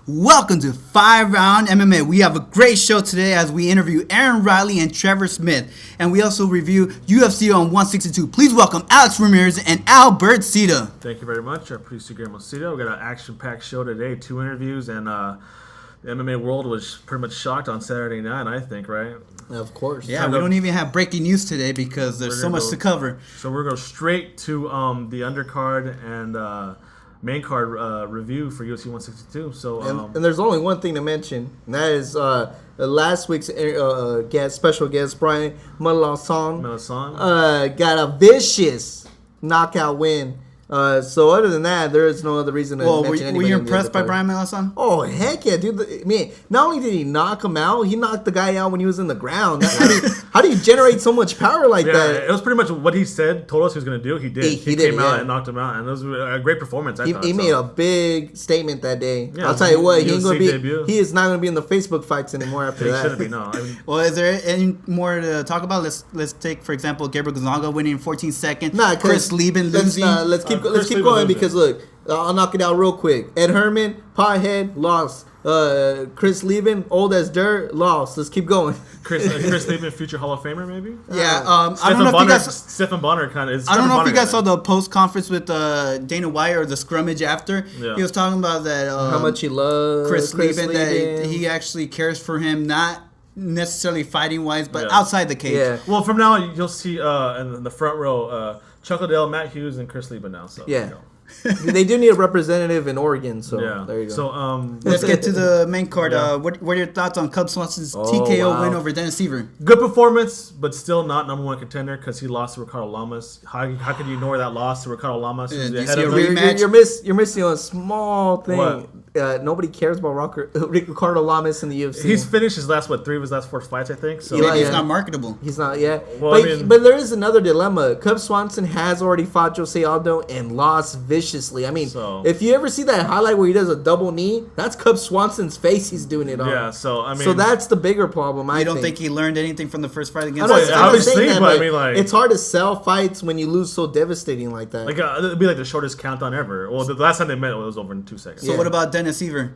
Welcome to 5RoundMMA. We have a great show today as we interview Aaron Riley and Trevor Smith. And we also review UFC on 162. Please welcome Alex Ramirez and Albert Cita. Thank you very much. Our producer, Guillermo Cita. We got an action-packed show today, 2 interviews, and the MMA world was pretty much shocked on Saturday night, I think, right? Of course. Yeah, we don't even have breaking news today because there's so much to cover. So we're going to go straight to the undercard and main card review for UFC 162. So and there's only one thing to mention, and that is last week's special guest, Brian Melanson, got a vicious knockout win. So other than that, there is no other reason to mention anybody. Were you impressed by Brian Melanson? Oh, heck yeah, dude. I mean, not only did he knock him out, he knocked the guy out when he was in the ground. How do you generate so much power like that? It was pretty much what he told us he was going to do. He did. He came out and knocked him out, and it was a great performance, I thought. He made a big statement that day. Yeah, I'll tell you what, he is not going to be in the Facebook fights anymore after that. He shouldn't be, no. Well, is there any more to talk about? Let's take, for example, Gabriel Gonzaga winning in 14 seconds. Chris Lieben losing. Let's keep going because look, I'll knock it out real quick. Ed Herman, pothead, lost. Chris Lieben, old as dirt, lost. Let's keep going. Chris Lieben, future Hall of Famer, maybe. Yeah. I don't know if you guys. Stephen Bonner kind of is. I don't know if you guys saw the post conference with Dana White or the scrummage after. Yeah. He was talking about that. How much he loves Chris Lieben. That he actually cares for him, not necessarily fighting wise, but outside the cage. Yeah. Well, from now on, you'll see in the front row, Chuck Liddell, Matt Hughes, and Chris Lieben now. So yeah. They do need a representative in Oregon, so there you go. So let's get to the main card. What are your thoughts on Cub Swanson's TKO win over Dennis Seaver? Good performance, but still not number one contender because he lost to Ricardo Lamas. How could you ignore that loss to Ricardo Lamas? You're missing a small thing. Nobody cares about Ricardo Lamas in the UFC. He's finished his last 3 of his last 4 fights, I think. So maybe he's not marketable. He's not yet. Well, but there is another dilemma. Cub Swanson has already fought Jose Aldo and lost viciously. I mean, if you ever see that highlight where he does a double knee, that's Cub Swanson's face he's doing it on. Yeah, so that's the bigger problem. I don't think he learned anything from the first fight against. Obviously, but it's hard to sell fights when you lose so devastating like that. It'd be like the shortest countdown ever. Well, the last time they met, it was over in 2 seconds. So what about Dennis Seaver?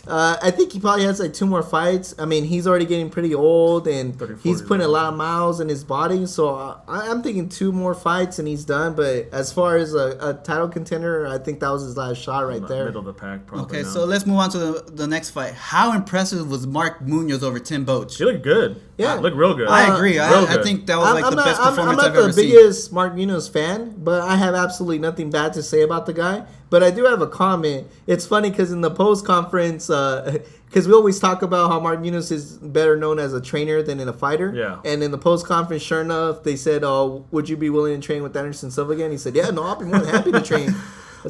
I think he probably has 2 more fights. I mean, he's already getting pretty old, and he's putting a lot of miles in his body. So I'm thinking 2 more fights, and he's done. But as far as a title contender, I think that was his last shot right there. Middle of the pack, probably. Okay, so let's move on to the next fight. How impressive was Mark Munoz over Tim Boetsch? He looked good. Yeah, looked real good. I agree. I think that was the best performance I've ever seen. I'm not the biggest Mark Munoz fan, but I have absolutely nothing bad to say about the guy. But I do have a comment. It's funny because in the post conference, because we always talk about how Mark Munoz is better known as a trainer than in a fighter. Yeah. And in the post conference, sure enough, they said, "Oh, would you be willing to train with Anderson Silva again?" He said, "Yeah, no, I'll be more than happy to train."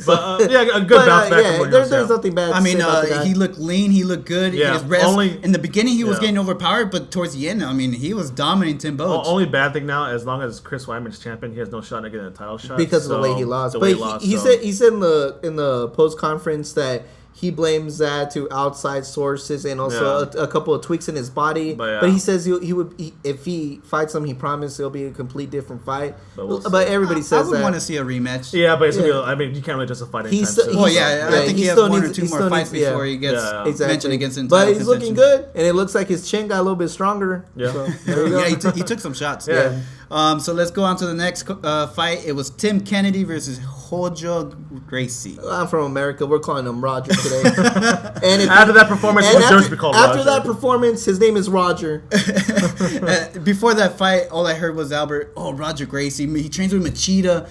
But a good bounce back. Yeah, there's nothing bad. I mean, he looked lean. He looked good. Yeah, his rest, in the beginning, he was getting overpowered, but towards the end, I mean, he was dominating Tim Boetsch. Only bad thing now, as long as Chris Weidman's champion, he has no shot at getting a title shot because of the way he lost. But he said in the post conference that he blames that to outside sources and also a couple of tweaks in his body. But he says if he fights him, he promised it'll be a complete different fight. But everybody says that. I would want to see a rematch. Yeah, but it's gonna be, I mean, you can't really justify it anytime soon. I think he has 1 or 2 more fights before he gets mentioned against him. But he's looking good, and it looks like his chin got a little bit stronger. Yeah, so, there you go. Yeah, he took some shots. Yeah. So let's go on to the next fight. It was Tim Kennedy versus Hojo Gracie. I'm from America. We're calling him Roger today. After that performance, that performance, his name is Roger. Before that fight, all I heard was Roger Gracie. He trains with Machida.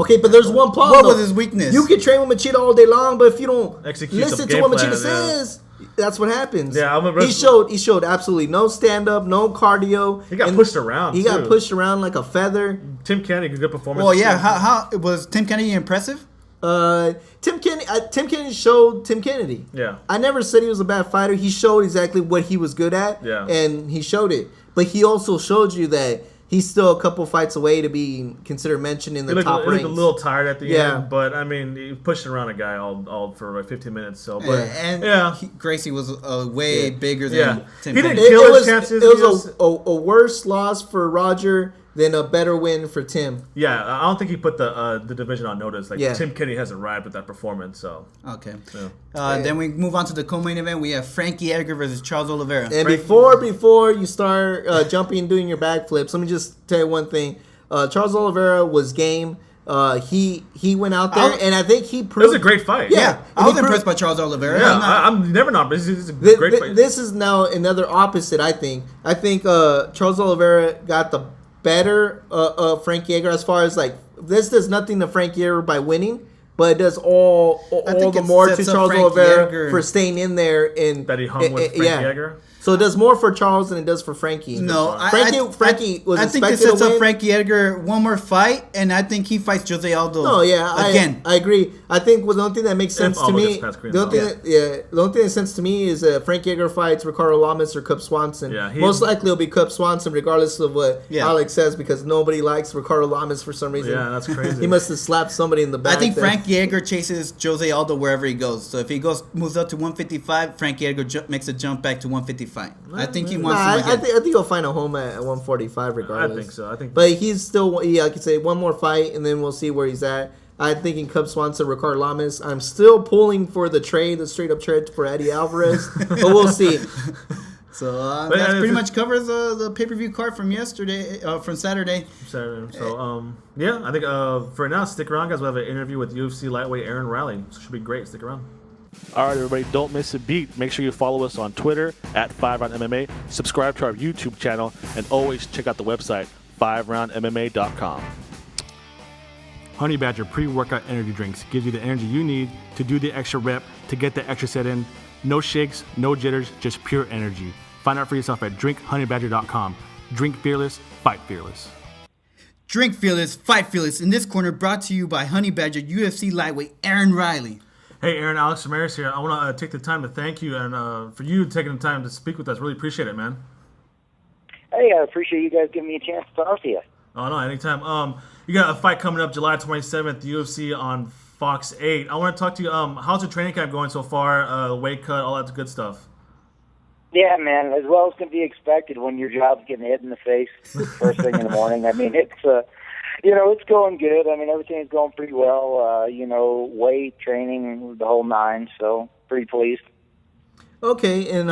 Okay, but there's one problem. What was his weakness? You can train with Machida all day long, but if you don't listen to what Machida says, that's what happens. Yeah, he showed absolutely no stand up, no cardio. He got pushed around. He got pushed around like a feather. Tim Kennedy, good performance. Well, yeah. How was Tim Kennedy impressive? Tim Kennedy showed Tim Kennedy. Yeah. I never said he was a bad fighter. He showed exactly what he was good at. Yeah. And he showed it. But he also showed you that he's still a couple fights away to be considered mentioned in the top ranks. He looked a little tired at the end, but I mean, he pushed around a guy all for like 15 minutes. So, but Gracie was way bigger than Tim. He didn't kill his chances. It was a worse loss for Roger then a better win for Tim. Yeah, I don't think he put the division on notice. Tim Kennedy has arrived with that performance. So okay. Yeah. Then we move on to the co-main event. We have Frankie Edgar versus Charles Oliveira. And before you start jumping and doing your backflips, let me just tell you one thing. Charles Oliveira was game. He went out there, and I think he proved... It was a great fight. Yeah, I was impressed by Charles Oliveira. Yeah, I'm never not, but it's a great fight. This is now another opposite, I think. I think Charles Oliveira got the better Frankie Edgar as far as, this does nothing to Frankie Edgar by winning, but it does all the more to Charles Oliveira for staying in there. That he hung with Frankie Edgar? So it does more for Charles than it does for Frankie. No, Frankie was I think it sets up Frankie Edgar one more fight, and I think he fights Jose Aldo. No, yeah, again. I agree. I think the only thing that makes sense to me, the only thing that makes sense to me is Frankie Edgar fights Ricardo Lamas or Cub Swanson. Yeah, most likely it'll be Cub Swanson, regardless of what Alex says, because nobody likes Ricardo Lamas for some reason. Yeah, that's crazy. He must have slapped somebody in the back. I think Frankie Edgar chases Jose Aldo wherever he goes. So if he moves up to 155, Frankie Edgar makes a jump back to 155. I think he wants to. I think he'll find a home at 145 regardless. I think so. But he's still, I could say one more fight, and then we'll see where he's at. I'm thinking Cub Swanson, Ricardo Lamas. I'm still pulling for the straight up trade for Eddie Alvarez, but we'll see. So that pretty much covers the pay-per-view card from Saturday. So I think for now, stick around, guys. We'll have an interview with UFC lightweight Aaron Riley. So it should be great. Stick around. All right, everybody, don't miss a beat. Make sure you follow us on Twitter at FiveRoundMMA. Subscribe to our YouTube channel, and always check out the website, FiveRoundMMA.com. Honey Badger pre-workout energy drinks gives you the energy you need to do the extra rep, to get the extra set in. No shakes, no jitters, just pure energy. Find out for yourself at DrinkHoneyBadger.com. Drink fearless, fight fearless. Drink fearless, fight fearless. In this corner, brought to you by Honey Badger UFC lightweight Aaron Riley. Hey, Aaron, Alex Ramirez here. I want to take the time to thank you and for you taking the time to speak with us. Really appreciate it, man. Hey, I appreciate you guys giving me a chance to talk to you. Oh, no, anytime. You got a fight coming up July 27th, UFC on Fox 8. I want to talk to you. How's the training camp going so far? Weight cut, all that good stuff. Yeah, man, as well as can be expected when your job's getting hit in the face first thing in the morning. I mean, it's going good. I mean, everything's going pretty well. Weight, training, the whole nine, so pretty pleased. Okay, and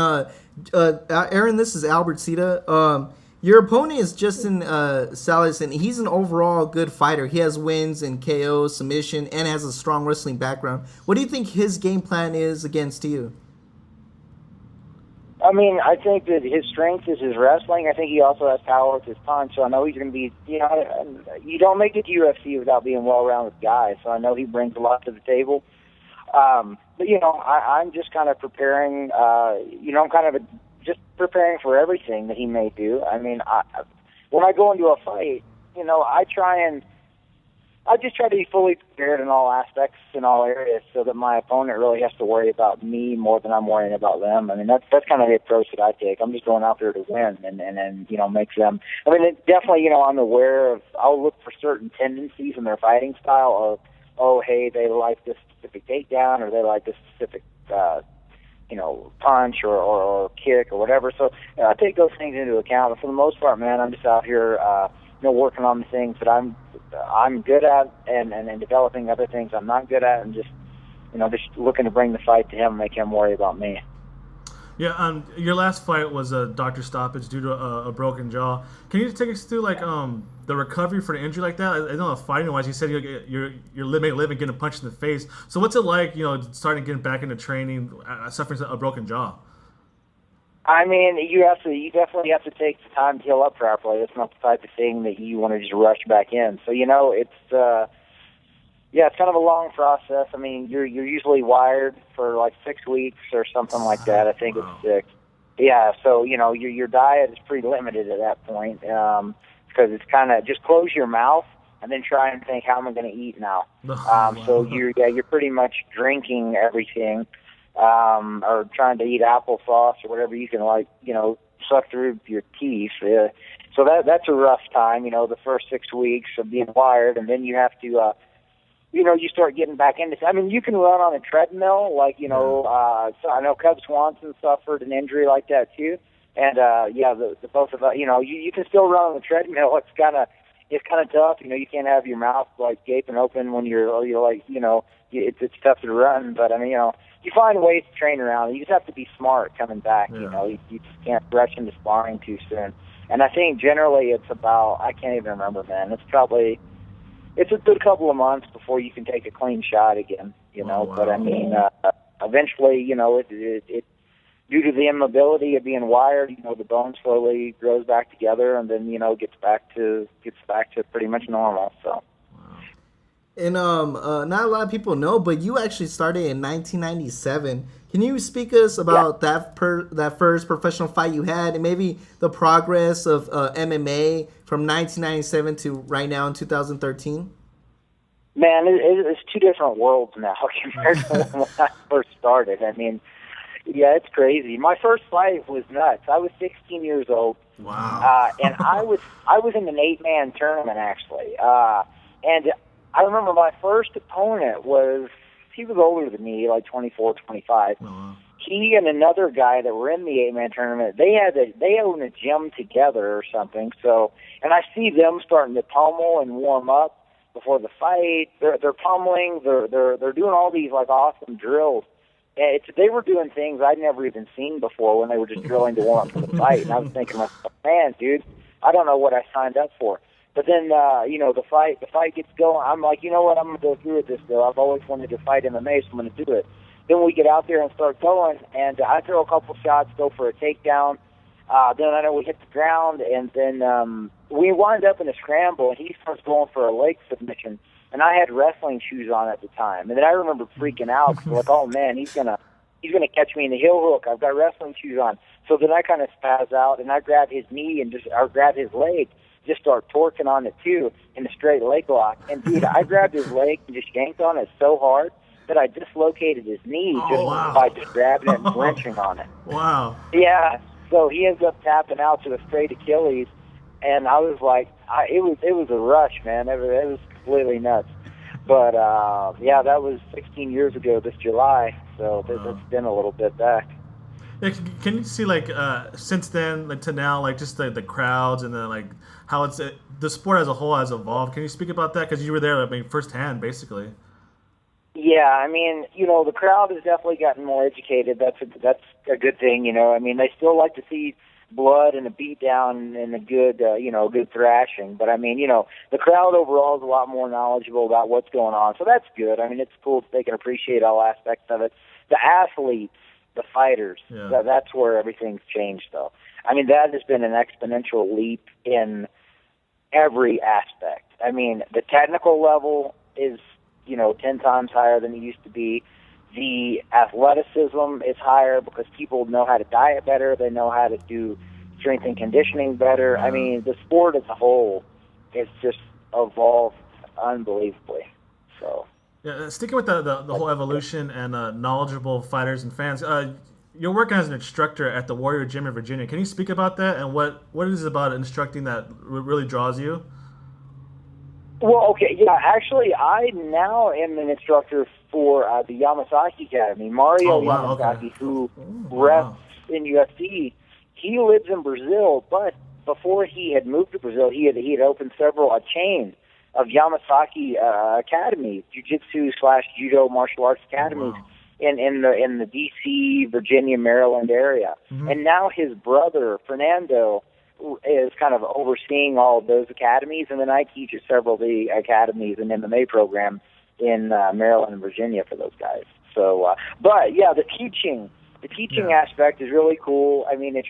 Aaron, this is Albert Sita. Your opponent is Justin Salas, and he's an overall good fighter. He has wins in KO, submission, and has a strong wrestling background. What do you think his game plan is against you? I mean, I think that his strength is his wrestling. I think he also has power with his punch, so I know he's going to be, you don't make it to UFC without being a well-rounded guy, so I know he brings a lot to the table. But, I'm just kind of preparing, just preparing for everything that he may do. I mean, when I go into a fight, I just try to be fully prepared in all aspects, in all areas, so that my opponent really has to worry about me more than I'm worrying about them. I mean, that's kind of the approach that I take. I'm just going out there to win and make them. I mean, definitely, I'm aware of. I'll look for certain tendencies in their fighting style of, hey, they like this specific takedown or they like this specific, punch or kick or whatever. So I take those things into account. But for the most part, man, I'm just out here, working on the things that I'm good at and developing other things I'm not good at, and just looking to bring the fight to him and make him worry about me. Yeah, your last fight was a doctor stoppage due to a broken jaw. Can you just take us through the recovery for an injury like that? I know fighting wise, you said you're living getting punched in the face. So what's it like, starting getting back into training, suffering a broken jaw? I mean, you definitely have to take the time to heal up properly. It's not the type of thing that you want to just rush back in. So it's kind of a long process. I mean, you're usually wired for like 6 weeks or something like that. I think it's 6. Yeah, so your diet is pretty limited at that point because it's kind of just close your mouth and then try and think, how am I going to eat now? So you're pretty much drinking everything. Or trying to eat applesauce or whatever you can suck through your teeth. So that's a rough time, the first 6 weeks of being wired, and then you have to, you start getting back into. I mean, you can run on a treadmill, so I know Cub Swanson suffered an injury like that too. And the both of us, you can still run on the treadmill. It's kind of tough. You can't have your mouth like gaping open when you're like, it's tough to run. But I mean, you find ways to train around it. You just have to be smart coming back. Yeah. You just can't rush into sparring too soon. And I think generally it's about, I can't even remember, man. It's a good couple of months before you can take a clean shot again. Wow. But I mean, eventually, it due to the immobility of being wired, the bone slowly grows back together, and then gets back to pretty much normal. So. And not a lot of people know, but you actually started in 1997. Can you speak us about that first professional fight you had, and maybe the progress of MMA from 1997 to right now in 2013? Man, it's two different worlds now compared to when I first started. I mean, yeah, it's crazy. My first fight was nuts. I was 16 years old. Wow. And I was in an 8-man tournament actually. And I remember my first opponent he was older than me, like 24, 25. Oh, wow. He and another guy that were in the 8-man tournament, they own a gym together or something. So, and I see them starting to pummel and warm up before the fight. They're pummeling. They're doing all these like awesome drills. They were doing things I'd never even seen before when they were just drilling to warm up for the fight. And I was thinking to myself, man, dude, I don't know what I signed up for. But then, the fight gets going. I'm like, you know what? I'm going to go through with this, though. I've always wanted to fight MMA, so I'm going to do it. Then we get out there and start going, and I throw a couple shots, go for a takedown. Then I know we hit the ground, and then we wind up in a scramble, and he starts going for a leg submission. And I had wrestling shoes on at the time. And then I remember freaking out, cause like, oh, man, he's gonna catch me in the heel hook. I've got wrestling shoes on. So then I kind of spaz out, and I grab his knee or grab his leg, just start torquing on it too in a straight leg lock. And dude, I grabbed his leg and just yanked on it so hard that I dislocated his knee by just grabbing it and wrenching on it. Wow. Yeah. So he ends up tapping out to a straight Achilles, and I was like, it was a rush, man. It was completely nuts. But that was 16 years ago this July. So that's been a little bit back. Yeah, can you see since then to now just the crowds and how it's the sport as a whole has evolved? Can you speak about that, because you were there firsthand basically? Yeah, I mean, the crowd has definitely gotten more educated. That's a good thing. I mean, they still like to see blood and a beatdown and a good good thrashing. But I mean, the crowd overall is a lot more knowledgeable about what's going on. So that's good. I mean, it's cool if they can appreciate all aspects of it. The athletes, the fighters, that's where everything's changed, though. I mean, that has been an exponential leap in every aspect. I mean, the technical level is, 10 times higher than it used to be. The athleticism is higher because people know how to diet better. They know how to do strength and conditioning better. I mean, the sport as a whole has just evolved unbelievably. So. Yeah, sticking with the whole evolution and knowledgeable fighters and fans, you're working as an instructor at the Warrior Gym in Virginia. Can you speak about that and what is it about instructing that really draws you? Well, okay, yeah, actually, I now am an instructor for the Yamasaki Academy. Mario Yamasaki, who rests in UFC, he lives in Brazil, but before he had moved to Brazil, he had opened a chain of Yamasaki academies, jiu-jitsu/judo martial arts academies in the D.C., Virginia, Maryland area. Mm-hmm. And now his brother, Fernando, is kind of overseeing all of those academies, and then I teach at several of the academies and MMA programs in Maryland and Virginia for those guys. So, but yeah, the teaching aspect is really cool. I mean, in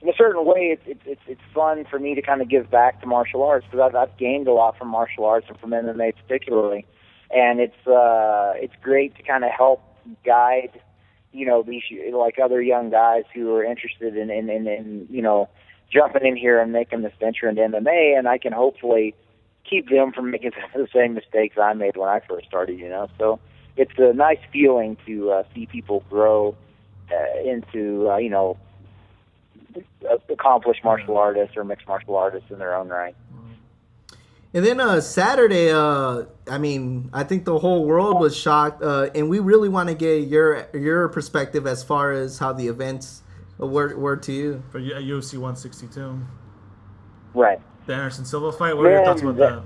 a certain way, it's fun for me to kind of give back to martial arts, because I've gained a lot from martial arts and from MMA particularly, and it's great to kind of help guide these other young guys who are interested in jumping in here and making this venture into MMA, and I can hopefully keep them from making the same mistakes I made when I first started. So it's a nice feeling to see people grow into accomplished martial artists or mixed martial artists in their own right. And then Saturday, I think the whole world was shocked, and we really want to get your perspective as far as how the events A word to you. For UFC 162. Right. The Anderson Silva fight. What are your thoughts about that?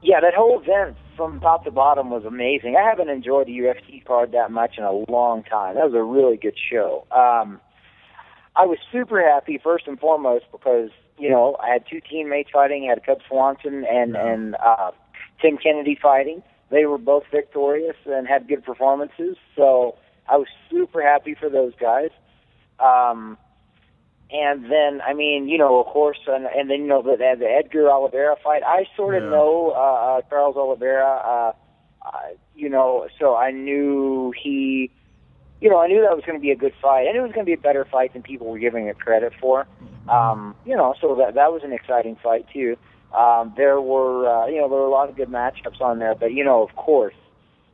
Yeah, that whole event from top to bottom was amazing. I haven't enjoyed a UFC card that much in a long time. That was a really good show. I was super happy, first and foremost, because, you know, I had two teammates fighting. I had Cub Swanson and Tim Kennedy fighting. They were both victorious and had good performances, so I was super happy for those guys. And then, I mean, you know, of course, and then, you know, the Edgar Oliveira fight, I sort of know Charles Oliveira, you know, so I knew I knew that was going to be a good fight. I knew it was going to be a better fight than people were giving it credit for. You know, so that was an exciting fight, too. There were a lot of good matchups on there, but, you know, of course,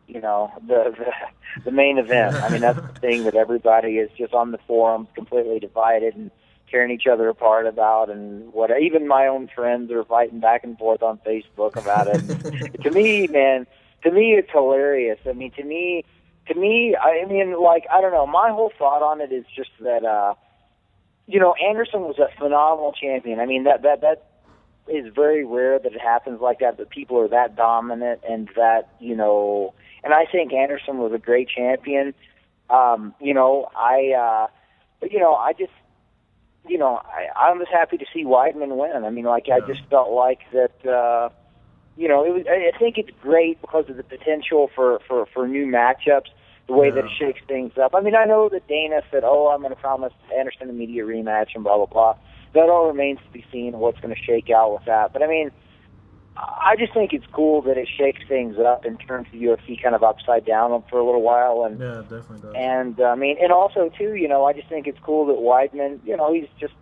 you know, the main event. I mean, that's the thing that everybody is just on the forums completely divided and tearing each other apart about, and what even my own friends are fighting back and forth on Facebook about it. To me, man, it's hilarious. I mean, to me, I mean, like, I don't know. My whole thought on it is just that, you know, Anderson was a phenomenal champion. I mean, that is very rare that it happens like that people are that dominant and that, you know. And I think Anderson was a great champion. You know, but you know, I just, you know, I'm just happy to see Weidman win. I mean, like, I just felt like that. You know, I think it's great because of the potential for new matchups, the way that it shakes things up. I mean, I know that Dana said, I'm going to promise Anderson an immediate rematch and blah, blah, blah. That all remains to be seen what's going to shake out with that. But, I mean, I just think it's cool that it shakes things up and turns the UFC kind of upside down for a little while. And, yeah, it definitely does. And, I mean, and also, too, you know, I just think it's cool that Weidman, you know, he's just,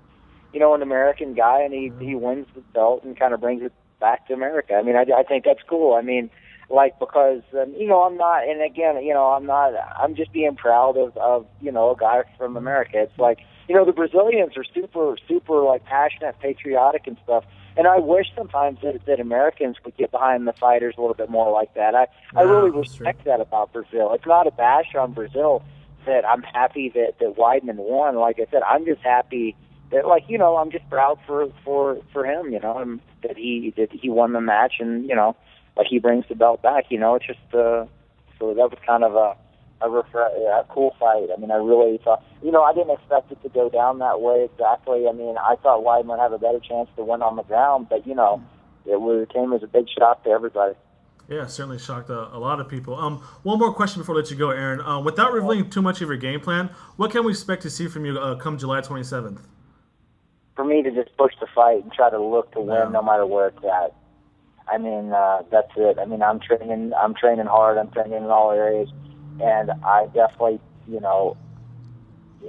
you know, an American guy, and he wins the belt and kind of brings it back to America. I mean, I think that's cool. I mean, like, because, you know, I'm not, and again, you know, I'm just being proud of, you know, a guy from America. It's like, you know, the Brazilians are super, like, passionate, patriotic and stuff. And I wish sometimes that Americans would get behind the fighters a little bit more like that. I really respect that about Brazil. It's not a bash on Brazil that I'm happy that Weidman won. Like I said, I'm just happy that, like, you know, I'm just proud for him, you know, and that he won the match, and, you know, like, he brings the belt back. You know, it's just so that was kind of a cool fight. I mean, I really thought, you know, I didn't expect it to go down that way exactly. I mean, I thought Weidman would have a better chance to win on the ground, but, you know, it came as a big shock to everybody. Yeah, certainly shocked a lot of people. One more question before I let you go, Aaron. Without revealing too much of your game plan, what can we expect to see from you come July 27th? For me to just push the fight and try to look to win no matter where it's at. I mean, that's it. I mean, I'm training hard. I'm training in all areas. And I definitely, you know,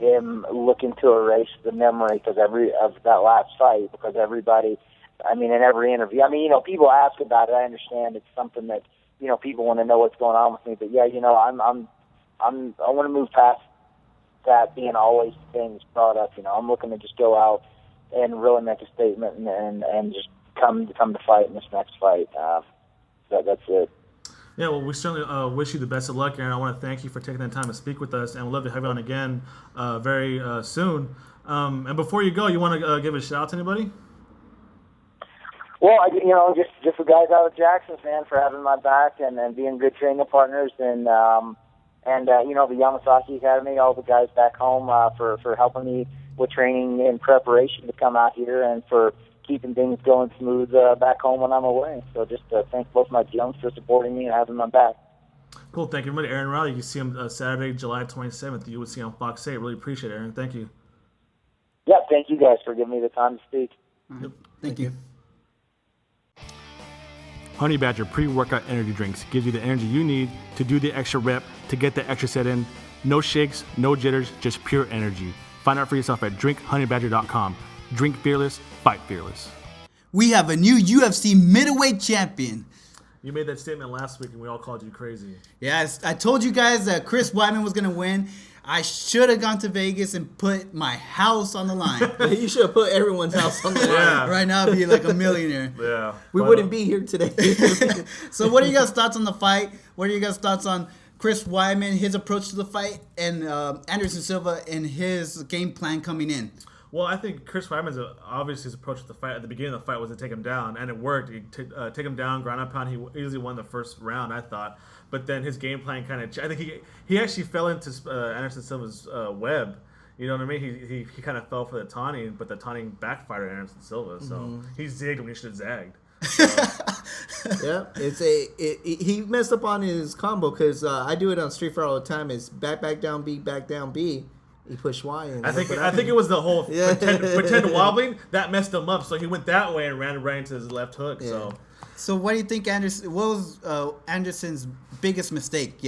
am looking to erase the memory of that last fight, because everybody, I mean, in every interview, I mean, you know, people ask about it. I understand it's something that, you know, people want to know what's going on with me. But yeah, you know, I want to move past that being always things brought up. You know, I'm looking to just go out and really make a statement and just come to fight in this next fight. That's it. Yeah, well, we certainly wish you the best of luck, Aaron. I want to thank you for taking the time to speak with us, and we'd love to have you on again very soon. And before you go, you want to give a shout out to anybody? Well, you know, just the guys out of Jackson, man, for having my back and being good training partners, and you know, the Yamasaki Academy, all the guys back home for helping me with training and preparation to come out here, and for keeping things going smooth back home when I'm away. So just thank both my gyms for supporting me and having my back. Cool. Thank you, everybody. Aaron Riley. You can see him Saturday, July 27th. You will see on Fox 8. Really appreciate it, Aaron. Thank you. Yeah, thank you guys for giving me the time to speak. Yep. Thank you. Honey Badger pre-workout energy drinks gives you the energy you need to do the extra rep, to get the extra set in. No shakes, no jitters, just pure energy. Find out for yourself at drinkhoneyBadger.com. Drink fearless, fight fearless. We have a new UFC middleweight champion. You made that statement last week, and we all called you crazy. Yeah, I told you guys that Chris Weidman was going to win. I should have gone to Vegas and put my house on the line. You should have put everyone's house on the line. Yeah. Right now, I'd be like a millionaire. Yeah. We wouldn't be here today. So what are you guys' thoughts on the fight? What are you guys' thoughts on Chris Weidman, his approach to the fight, and Anderson Silva and his game plan coming in? Well, I think Chris Weidman's obviously his approach to the fight at the beginning of the fight was to take him down, and it worked. He take him down, ground and pound. He easily won the first round, I thought. But then his game plan kind of, I think he actually fell into Anderson Silva's web. You know what I mean? He kind of fell for the taunting, but the taunting backfired on Anderson Silva. So he zigged when he should have zagged. Yeah, he messed up on his combo because I do it on Street Fighter all the time. It's back down B. He pushed Y. And I think it was the whole pretend wobbling that messed him up. So he went that way and ran right into his left hook. Yeah. So what do you think What was Anderson's biggest mistake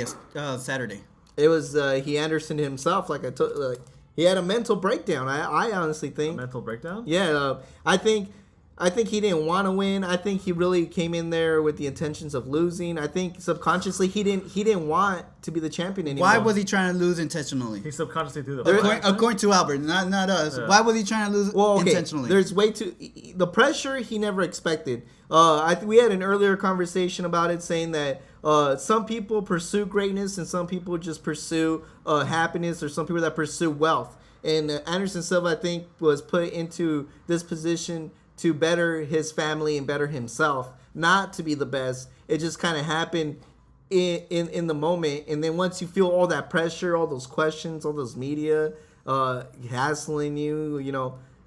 Saturday? It was he Anderson himself. Like I told, he had a mental breakdown. I honestly think a mental breakdown. Yeah, I think he didn't want to win. I think he really came in there with the intentions of losing. I think subconsciously he didn't want to be the champion anymore. Why was he trying to lose intentionally? He subconsciously threw the according to Albert, not us. Yeah. Why was he trying to lose intentionally? There's the pressure he never expected. We had an earlier conversation about it, saying that some people pursue greatness and some people just pursue happiness, or some people that pursue wealth. And Anderson Silva, I think, was put into this position to better his family and better himself, not to be the best. It just kind of happened in the moment. And then once you feel all that pressure, all those questions, all those media hassling you,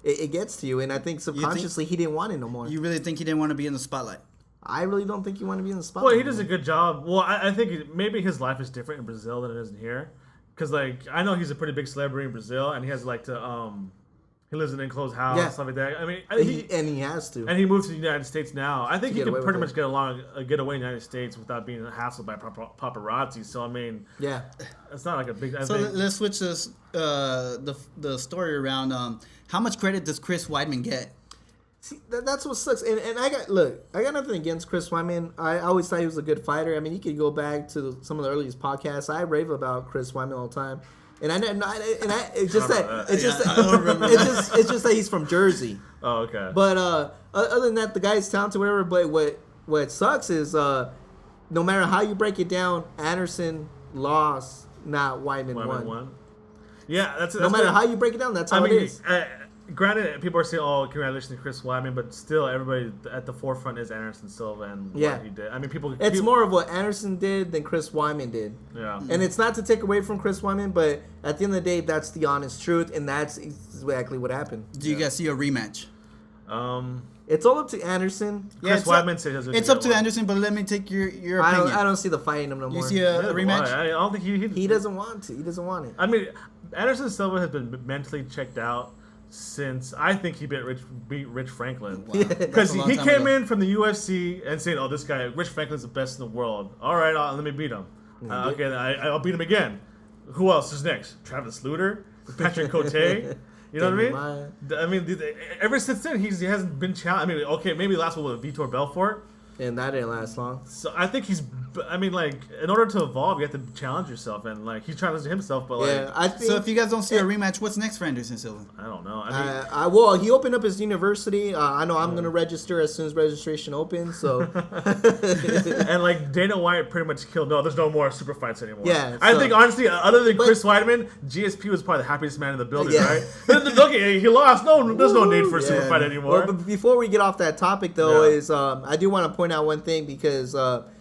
it gets to you. And I think subconsciously he didn't want it no more. You really think he didn't want to be in the spotlight? I really don't think he wanted to be in the spotlight. Well, he does a good job. Well, I think maybe his life is different in Brazil than it is in here. Because, I know he's a pretty big celebrity in Brazil, and he has, he lives in an enclosed house, stuff like that. I mean, he has to. And he moved to the United States now. I think he can pretty much get away in the United States without being hassled by paparazzi. So, I mean, yeah, it's not like a big. Let's switch this the story around. How much credit does Chris Weidman get? See, that's what sucks. And I got nothing against Chris Weidman. I always thought he was a good fighter. I mean, you could go back to some of the earliest podcasts. I rave about Chris Weidman all the time. It's just that he's from Jersey. Oh, okay. But other than that, the guy's talented, whatever. But what sucks is no matter how you break it down, Anderson lost, not Weidman won. Yeah, that's no matter how you break it down. That's how it is. Granted, people are saying, "Oh, congratulations to Chris Weidman," but still, everybody at the forefront is Anderson Silva and what he did. I mean, It's more of what Anderson did than Chris Weidman did. Yeah. And it's not to take away from Chris Weidman, but at the end of the day, that's the honest truth, and that's exactly what happened. Do you guys see a rematch? It's all up to Anderson. Chris Weidman says it's up to Anderson, but let me take your opinion. I don't see the fight in him no more. You see a rematch? I don't think he doesn't want to. He doesn't want it. I mean, Anderson Silva has been mentally checked out since I think he beat Rich Franklin. Because he came in from the UFC and saying, "Oh, this guy, Rich Franklin's the best in the world. All right, let me beat him. Okay, I'll beat him again. Who else is next? Travis Lutter, Patrick Cote." You know what I mean? Ever since then, he hasn't been challenged. I mean, okay, maybe last one with Vitor Belfort. And that didn't last long. So I think in order to evolve, you have to challenge yourself, and he challenged himself. But so if you guys don't see a rematch, what's next for Anderson Silva? I don't know. Well, he opened up his university. I know I'm going to register as soon as registration opens. So, and Dana White pretty much killed. No, there's no more super fights anymore. Yeah, I think honestly, other than Chris Weidman, GSP was probably the happiest man in the building, right? Okay, he lost. No, there's no need for a super fight anymore. Well, but before we get off that topic, though, I do want to point out one thing, because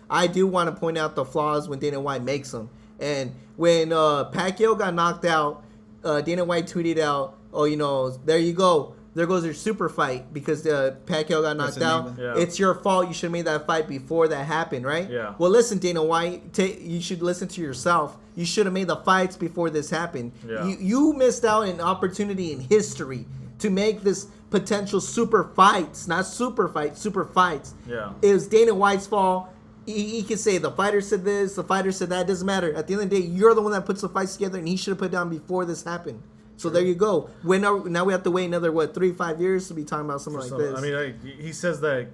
I do want to point out the flaws when Dana White makes them. And when Pacquiao got knocked out, Dana White tweeted out, "Oh, there you go. There goes your super fight because Pacquiao got knocked out. It's your fault. You should have made that fight before that happened, right?" Yeah. Well, listen, Dana White, you should listen to yourself. You should have made the fights before this happened. Yeah. You missed out an opportunity in history to make this potential super fights, not super fights, super fights. Yeah. It was Dana White's fault. He could say the fighter said this, the fighter said that. It doesn't matter. At the end of the day, you're the one that puts the fights together, and he should have put down before this happened. So there you go. Now we have to wait another 3-5 years to be talking about something like this. I mean, he says that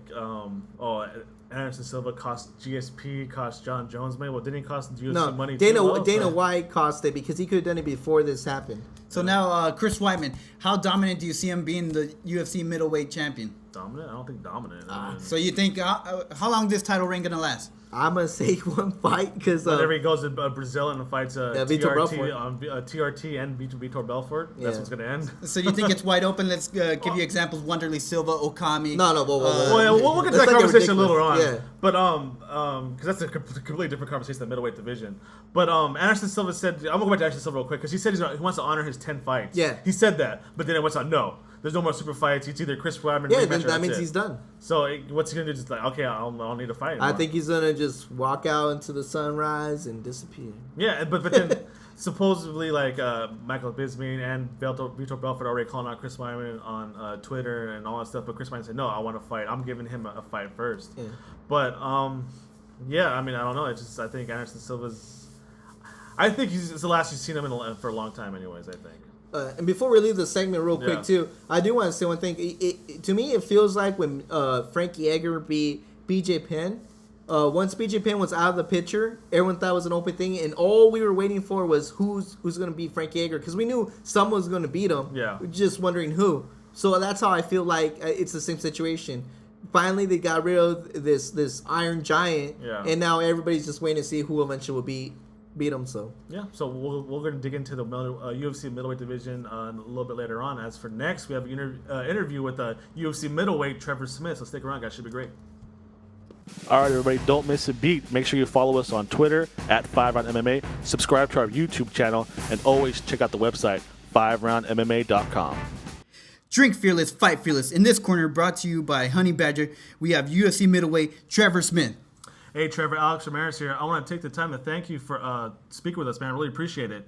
Anderson Silva cost GSP, cost John Jones money. Well, didn't he cost UFC money? Dana White cost it because he could have done it before this happened. So now, Chris Weidman, how dominant do you see him being the UFC middleweight champion? Dominant? I don't think dominant. So you think, how long is this title reign going to last? I'm going to say one fight because... whenever he goes to Brazil and fights TRT and Vitor Belfort, that's what's going to end. So you think it's wide open? Let's give you examples. Wanderlei Silva, Okami. No. We'll get to that conversation later on. Yeah. But because that's a completely different conversation than the middleweight division. But Anderson Silva said... I'm going to go back to Anderson Silva real quick because he said he wants to honor his 10 fights. Yeah. He said that, but then it went on, no. There's no more super fights. It's either Chris Weidman. Yeah, then that means he's done. So what's he gonna do? Just like, okay, I'll need to fight anymore. I think he's gonna just walk out into the sunrise and disappear. Yeah, but then supposedly like Michael Bisping and Vitor Belfort already calling out Chris Weidman on Twitter and all that stuff. But Chris Weidman said, no, I want to fight. I'm giving him a fight first. Yeah. But yeah, I mean, I don't know. It's just I think Anderson Silva's. I think it's the last you've seen him for a long time, anyways. I think. And before we leave the segment real quick, too, I do want to say one thing. To me, it feels like when Frankie Edgar beat BJ Penn, once BJ Penn was out of the picture, everyone thought it was an open thing, and all we were waiting for was who's going to beat Frankie Edgar, because we knew someone was going to beat him. Yeah. We're just wondering who. So that's how I feel like it's the same situation. Finally, they got rid of this Iron Giant, and now everybody's just waiting to see who eventually will beat him. So we're going to dig into the UFC middleweight division a little bit later on. As for next, we have an interview with UFC middleweight Trevor Smith. So stick around, guys. Should be great. All right, everybody, don't miss a beat. Make sure you follow us on Twitter at FiveRoundMMA. Subscribe to our YouTube channel, and always check out the website FiveRoundMMA.com. Drink fearless, fight fearless. In this corner, brought to you by Honey Badger, we have UFC middleweight Trevor Smith. Hey, Trevor, Alex Ramirez here. I want to take the time to thank you for speaking with us, man. I really appreciate it.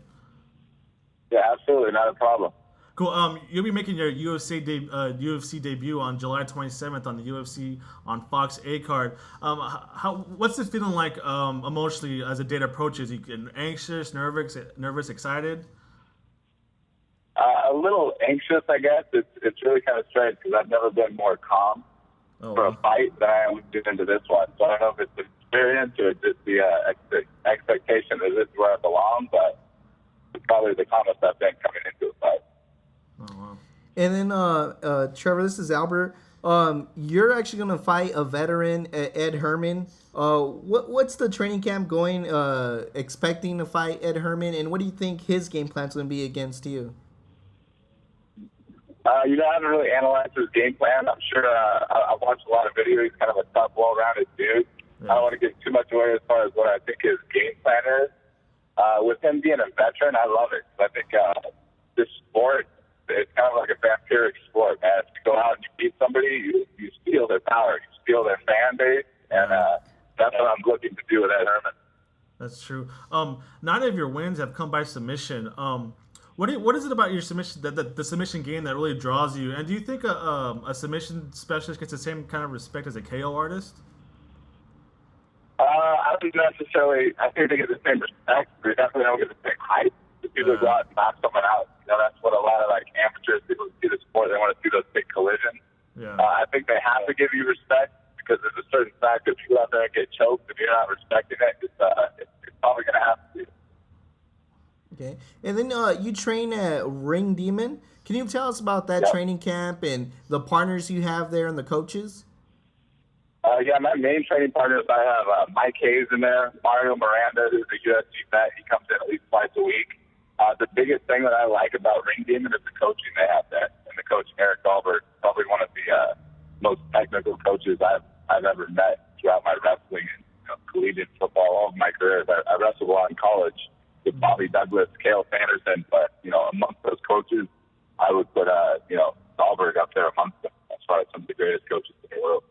Yeah, absolutely. Not a problem. Cool. You'll be making your UFC debut on July 27th on the UFC on Fox A card. What's it feeling like emotionally as the date approaches? You getting anxious, nervous, excited? A little anxious, I guess. It's really kind of strange because I've never been more calm for a fight than I am into this one. So I don't know if it's the experience or just the expectation that this is where I belong, but it's probably the calmest I've been coming into a fight. Oh, wow. And then, Trevor, this is Albert. You're actually going to fight a veteran, Ed Herman. What's the training camp going, expecting to fight Ed Herman, and what do you think his game plan's going to be against you? I haven't really analyzed his game plan. I'm sure I've watched a lot of videos. He's kind of a tough, well-rounded dude. Yeah. I don't want to give too much away as far as what I think his game plan is. With him being a veteran, I love it. I think this sport, it's kind of like a vampiric sport, man. If you go out and you beat somebody, you steal their power, you steal their fan base, and that's what I'm looking to do with Ed Herman. That's true. 9 of your wins have come by submission. What is it about your submission, the submission game that really draws you? And do you think a submission specialist gets the same kind of respect as a KO artist? I don't necessarily. I think they get the same respect, but they definitely don't get the same hype. The people go out and knock someone out. That's what a lot of amateurs, people who see the sport, they want to see those big collisions. Yeah. I think they have to give you respect because there's a certain fact that if you go out there and get choked, if you're not respecting it, it's probably going to happen to you. Okay. And then you train at Ring Demon. Can you tell us about that training camp and the partners you have there and the coaches? My main training partners, I have Mike Hayes in there, Mario Miranda, who's a UFC vet. He comes in at least twice a week. The biggest thing that I like about Ring Demon is the coaching they have there. And the coach, Eric Albert, probably one of the most technical coaches I've ever met throughout my wrestling and collegiate football, all of my career. I wrestled a lot in college with Bobby Douglas, Cale Sanderson, but, amongst those coaches, I would put, Dahlberg up there amongst them as far as some of the greatest coaches in the world.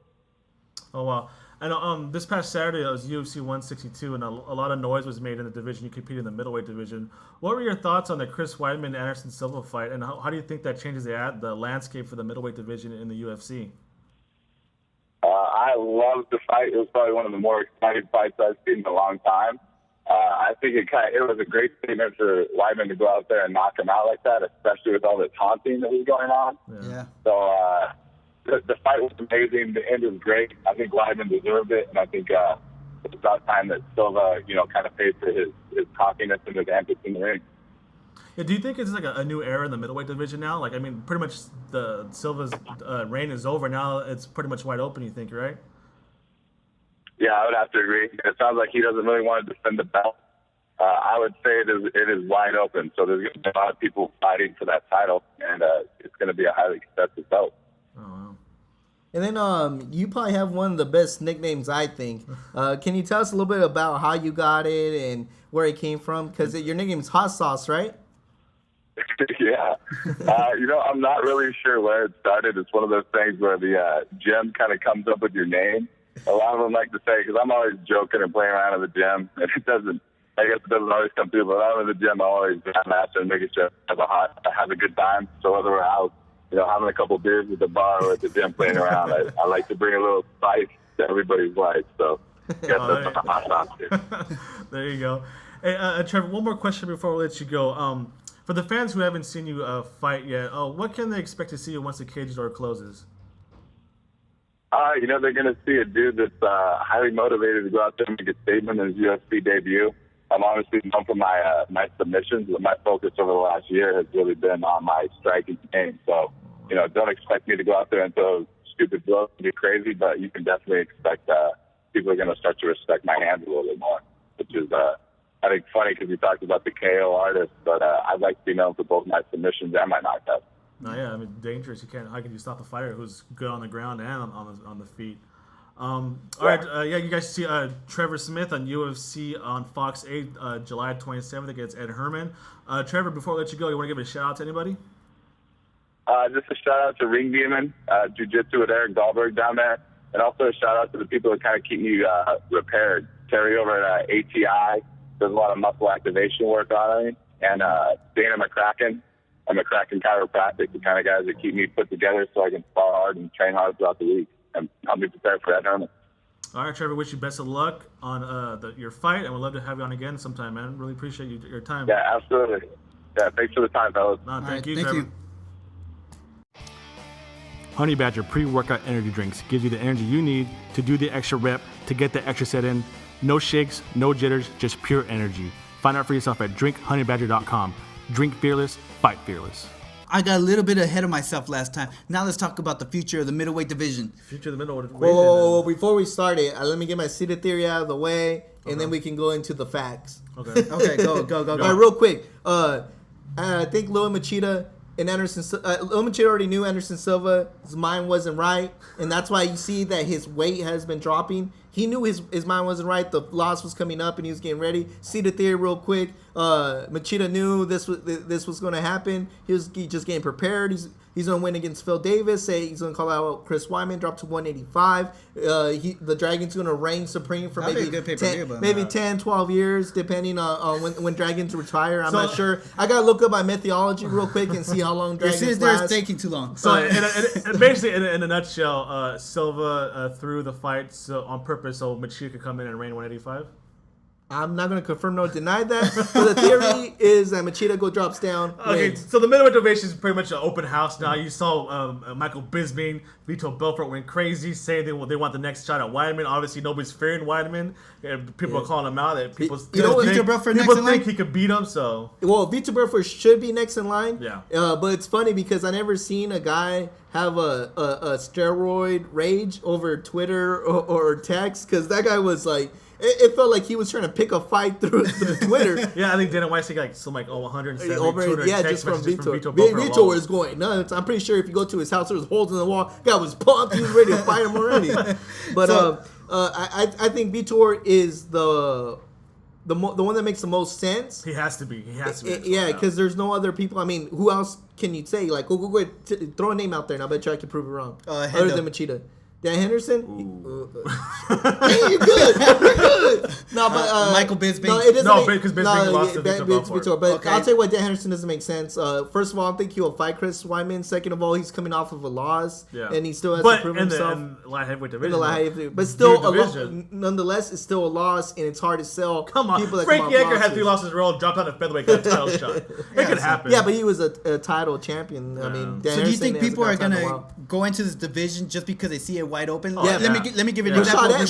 Oh, wow. And this past Saturday, it was UFC 162, and a lot of noise was made in the division. You competed in the middleweight division. What were your thoughts on the Chris Weidman-Anderson Silva fight, and how do you think that changes the landscape for the middleweight division in the UFC? I loved the fight. It was probably one of the more exciting fights I've seen in a long time. I think it was a great statement for Weidman to go out there and knock him out like that, especially with all the taunting that was going on. Yeah. So the fight was amazing. The end was great. I think Weidman deserved it, and I think it's about time that Silva, kind of paid for his cockiness and his antics in the ring. Yeah, do you think it's like a new era in the middleweight division now? Like, I mean, pretty much the Silva's reign is over now. It's pretty much wide open. You think, right? Yeah, I would have to agree. It sounds like he doesn't really want to defend the belt. I would say it is wide open. So there's going to be a lot of people fighting for that title, and it's going to be a highly contested belt. Oh, wow. And then you probably have one of the best nicknames, I think. Can you tell us a little bit about how you got it and where it came from? Because your nickname's Hot Sauce, right? Yeah. I'm not really sure where it started. It's one of those things where the gym kind of comes up with your name. A lot of them like to say, because I'm always joking and playing around in the gym, and it doesn't always come through, but when I'm in the gym, I'm always master and making sure I have a good time. So whether we're out, having a couple beers at the bar or at the gym playing around, I like to bring a little spice to everybody's life. So that's the hot sauce here. There you go. Hey, Trevor, one more question before we let you go. For the fans who haven't seen you fight yet, what can they expect to see you once the cage door closes? They're going to see a dude that's highly motivated to go out there and make a statement in his UFC debut. I'm honestly known for my submissions, but my focus over the last year has really been on my striking game. So, don't expect me to go out there and throw stupid blows and be crazy, but you can definitely expect people are going to start to respect my hands a little bit more, which is, I think, funny because you talked about the KO artist, but I'd like to be known for both my submissions and my knockouts. No, yeah, I mean, dangerous. How can you stop a fighter who's good on the ground and on the feet? All right, you guys see Trevor Smith on UFC on Fox 8, July 27th against Ed Herman. Trevor, before I let you go, you want to give a shout out to anybody? Just a shout out to Ring Demon, Jiu-Jitsu with Eric Dahlberg down there, and also a shout out to the people that kind of keep me repaired. Terry over at ATI does a lot of muscle activation work on me, and Dana McCracken and McCracken Chiropractic, the kind of guys that keep me put together so I can spar hard and train hard throughout the week. And I'll be prepared for Ed Herman. All right, Trevor, wish you best of luck on your fight, and we'd love to have you on again sometime, man. Really appreciate your time. Yeah, absolutely. Yeah, thanks for the time, fellas. No, thank you, thank Trevor. Honey Badger pre-workout energy drinks gives you the energy you need to do the extra rep, to get the extra set in. No shakes, no jitters, just pure energy. Find out for yourself at drinkhoneybadger.com. Drink fearless, fight fearless. I got a little bit ahead of myself last time. Now let's talk about the future of the middleweight division. Future of the middleweight division. Whoa, before we start it, let me get my seated theory out of the way, and then we can go into the facts. Okay. Okay, go. All right, real quick. I think Lil Machida and Anderson. Lil Machida already knew Anderson Silva's mind wasn't right, and that's why you see that his weight has been dropping. He knew his mind wasn't right. The loss was coming up, and he was getting ready. See the theory real quick. Machida knew this was going to happen. He just getting prepared. He's going to win against Phil Davis. He's going to call out Chris Weidman, drop to 185. The Dragon's going to reign supreme for maybe 10, 12 years, depending on when Dragons retire. I'm not sure. I got to look up my mythology real quick and see how long Dragons last. There's taking too long. So, basically, in a nutshell, Silva threw the fight on purpose so Machida could come in and reign 185. I'm not going to confirm nor deny that. But the theory is that Machida drops down. Okay, wins. So the middleweight division is pretty much an open house now. You saw Michael Bisping, Vitor Belfort went crazy, saying they want the next shot at Weidman. Obviously, nobody's fearing Weidman. People are calling him out. People think he could beat him. So Vitor Belfort should be next in line. Yeah. But it's funny because I never seen a guy have a steroid rage over Twitter or text, because that guy was like. It felt like he was trying to pick a fight through Twitter. Yeah, I think Dana White said like 170 just from Vitor. Vitor is going nuts. I'm pretty sure if you go to his house, there was holes in the wall. Guy was pumped. He was ready to fight him already. But I think Vitor is the one that makes the most sense. He has to be. Yeah, because there's no other people. I mean, who else can you say? Like, go ahead, throw a name out there, and I bet you I can prove it wrong. Other than Machida. Dan Henderson? Hey, you're good. No, but Michael Bisping. No, it doesn't. No, because Bisping lost to Vitor. But okay. I'll tell you what, Dan Henderson doesn't make sense. First of all, I don't think he'll fight Chris Weidman. Second of all, he's coming off of a loss, and he still has to prove himself. In the light heavyweight division. But still, nonetheless, it's still a loss, and it's hard to sell. Come on, Frank Yeager had 3 losses in a row, dropped out of featherweight, got a title shot. It could happen. Yeah, but he was a title champion. I mean, Dan so do you think people are gonna go into this division just because they see it wide open? Yeah. Let me give you an example. I'm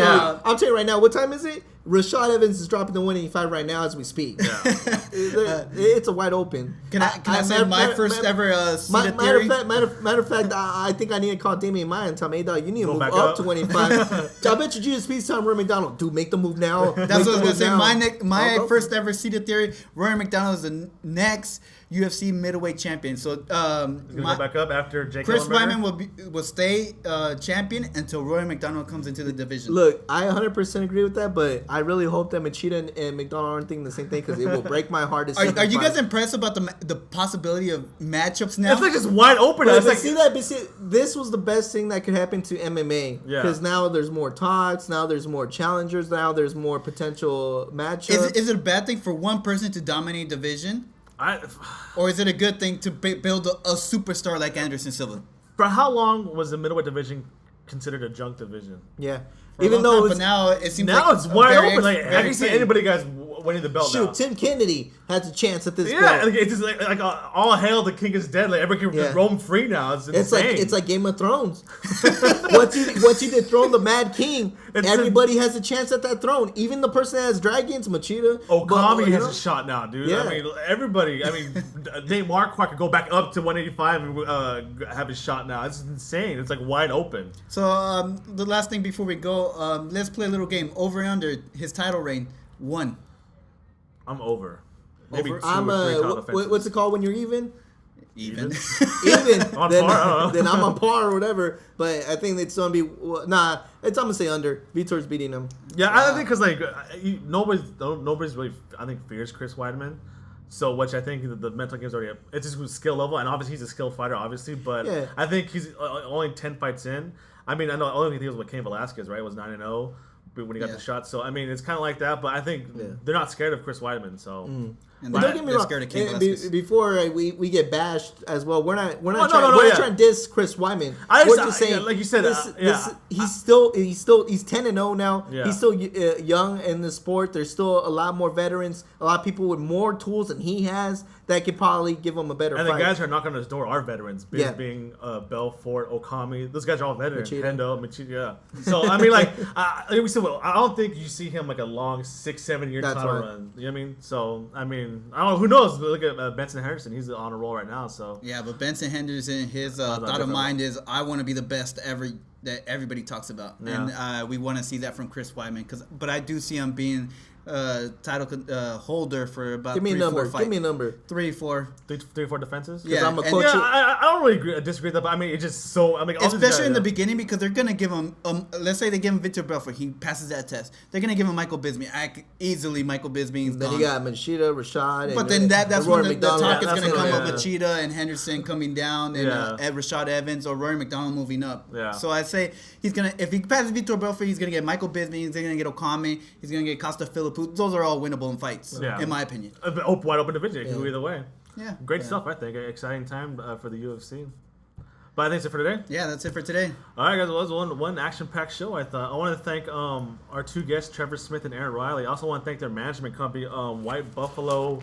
telling you right now, what time is it? Rashad Evans is dropping the 185 right now as we speak. Yeah. It's a wide open. Can I say my first ever seated theory? Matter of fact, I think I need to call Damian Maya and tell him, hey, dog, you need to move up to 185. I bet you Jesus Peace time Roy McDonald. Dude, make the move now. That's what I was going to say. My first ever seated theory, Roy McDonald is the next UFC middleweight champion. So he's gonna go back up after Jake Chris Weidman will stay champion until Roy McDonald comes into the division. Look, I 100% agree with that, but I really hope that Machida and McDonald aren't thinking the same thing because it will break my heart. Are you guys impressed about the possibility of matchups now? It's like just wide open. But this was the best thing that could happen to MMA because now there's more talks, now there's more challengers, now there's more potential matchups. Is it a bad thing for one person to dominate division? Or is it a good thing to build a superstar like Anderson Silva? For how long was the middleweight division considered a junk division? Yeah. Even though but now it seems now like it's wide open. Like, have you seen anybody guys winning the belt now? Tim Kennedy has a chance at this belt. Yeah, like, it's just like all hail, the king is dead. Like everybody can roam free now. It's like Game of Thrones. once you dethrone the Mad King, everybody has a chance at that throne. Even the person that has dragons, Machida. Okami has a shot now, dude. Yeah. I mean, everybody. I mean, Nate Marquardt could go back up to 185 and have his shot now. It's insane. It's like wide open. So the last thing before we go, let's play a little game. Over and under his title reign. 1. I'm over. Maybe 2 I'm or 3 what's it called when you're even? Even. On par. Then I'm on par or whatever. But I think it's gonna be I'm gonna say under. Vitor's beating him. Yeah, I think because like nobody's really I think fears Chris Weidman. So, which I think the mental game is already it's just skill level, and obviously he's a skilled fighter, obviously. But I think he's only 10 fights in. I mean, I know the only thing he was with Cain Velasquez, right? It was 9-0 when he got the shot. So I mean, it's kind of like that. But I think they're not scared of Chris Weidman. So. And don't get me wrong. Before we get bashed as well, we're not trying to diss Chris Weidman. We're just saying, like you said, he's 10-0 now. Yeah. He's still young in the sport. There's still a lot more veterans, a lot of people with more tools than he has that could probably give him a better fight. And the guys who are knocking on his door are veterans. Being Belfort, Okami, those guys are all veterans. Hendo, Machida, So I mean, like we said, I don't think you see him like a long 6-7 year title run. You know what I mean? So I mean. I don't know. Who knows? Look at Benson Henderson. He's on a roll right now. So yeah, but Benson Henderson, his thought of mind is, I want to be the best that everybody talks about, and we want to see that from Chris Weidman. But I do see him being title holder for about 3 or 4 fights. Give me a number. 3 4. 3 or 4 defenses. Yeah, I'm a coach. I don't really disagree with that. But I mean, it's just so. I mean, especially in the beginning, because they're gonna give him. Let's say they give him Victor Belfort, he passes that test. They're gonna give him Michael Bisping. Easily, Michael Bisping. Then you got Machida, Rashad. But then that's when the talk is gonna come of Machida and Henderson coming down, and Rashad Evans or Rory McDonald moving up. Yeah. So I say he's gonna, if he passes Victor Belfort, he's gonna get Michael Bisping. He's gonna get Okami. He's gonna get Costa Philippou. Those are all winnable in fights, in my opinion. Wide open division. It can go either way. Yeah. Great stuff, I think. Exciting time for the UFC. But I think that's it for today. Yeah, that's it for today. All right, guys. Well, it was one action-packed show, I thought. I want to thank our 2 guests, Trevor Smith and Aaron Riley. I also want to thank their management company, White Buffalo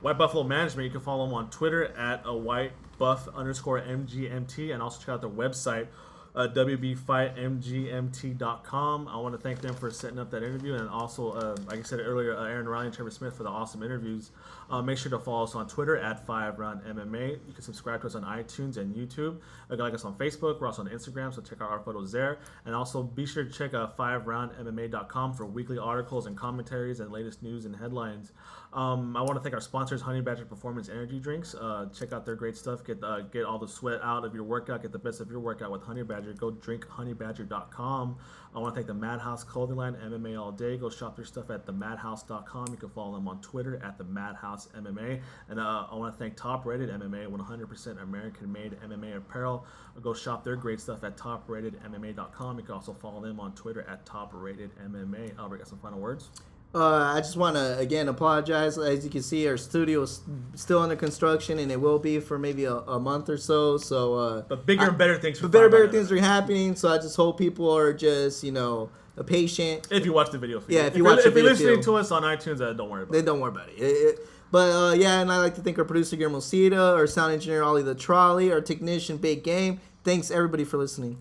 Management. You can follow them on Twitter at whitebuff_MGMT, and also check out their website, WBFightMGMT.com. I want to thank them for setting up that interview, and also, like I said earlier, Aaron Riley and Trevor Smith for the awesome interviews. Make sure to follow us on Twitter at FiveRoundMMA. You can subscribe to us on iTunes and YouTube. You can like us on Facebook. We're also on Instagram, so check out our photos there. And also be sure to check out FiveRoundMMA.com for weekly articles and commentaries and latest news and headlines. I want to thank our sponsors, Honey Badger Performance Energy Drinks. Check out their great stuff. Get all the sweat out of your workout. Get the best of your workout with Honey Badger. Go drink honeybadger.com. I want to thank the Madhouse Clothing Line, MMA All Day. Go shop their stuff at themadhouse.com. You can follow them on Twitter at themadhousemma. And I want to thank Top Rated MMA, 100% American-made MMA apparel. Go shop their great stuff at topratedmma.com. You can also follow them on Twitter at topratedmma. Albert, got some final words? I just want to, again, apologize. As you can see, our studio is still under construction, and it will be for maybe a month or so. But bigger and better things. But better things are happening, so I just hope people are just, patient. If you watch the video. Yeah, if you're listening to us on iTunes, don't worry about it. Don't worry about it. But, and I'd like to thank our producer, Guillermo Cita, our sound engineer, Ollie the Trolley, our technician, Big Game. Thanks, everybody, for listening.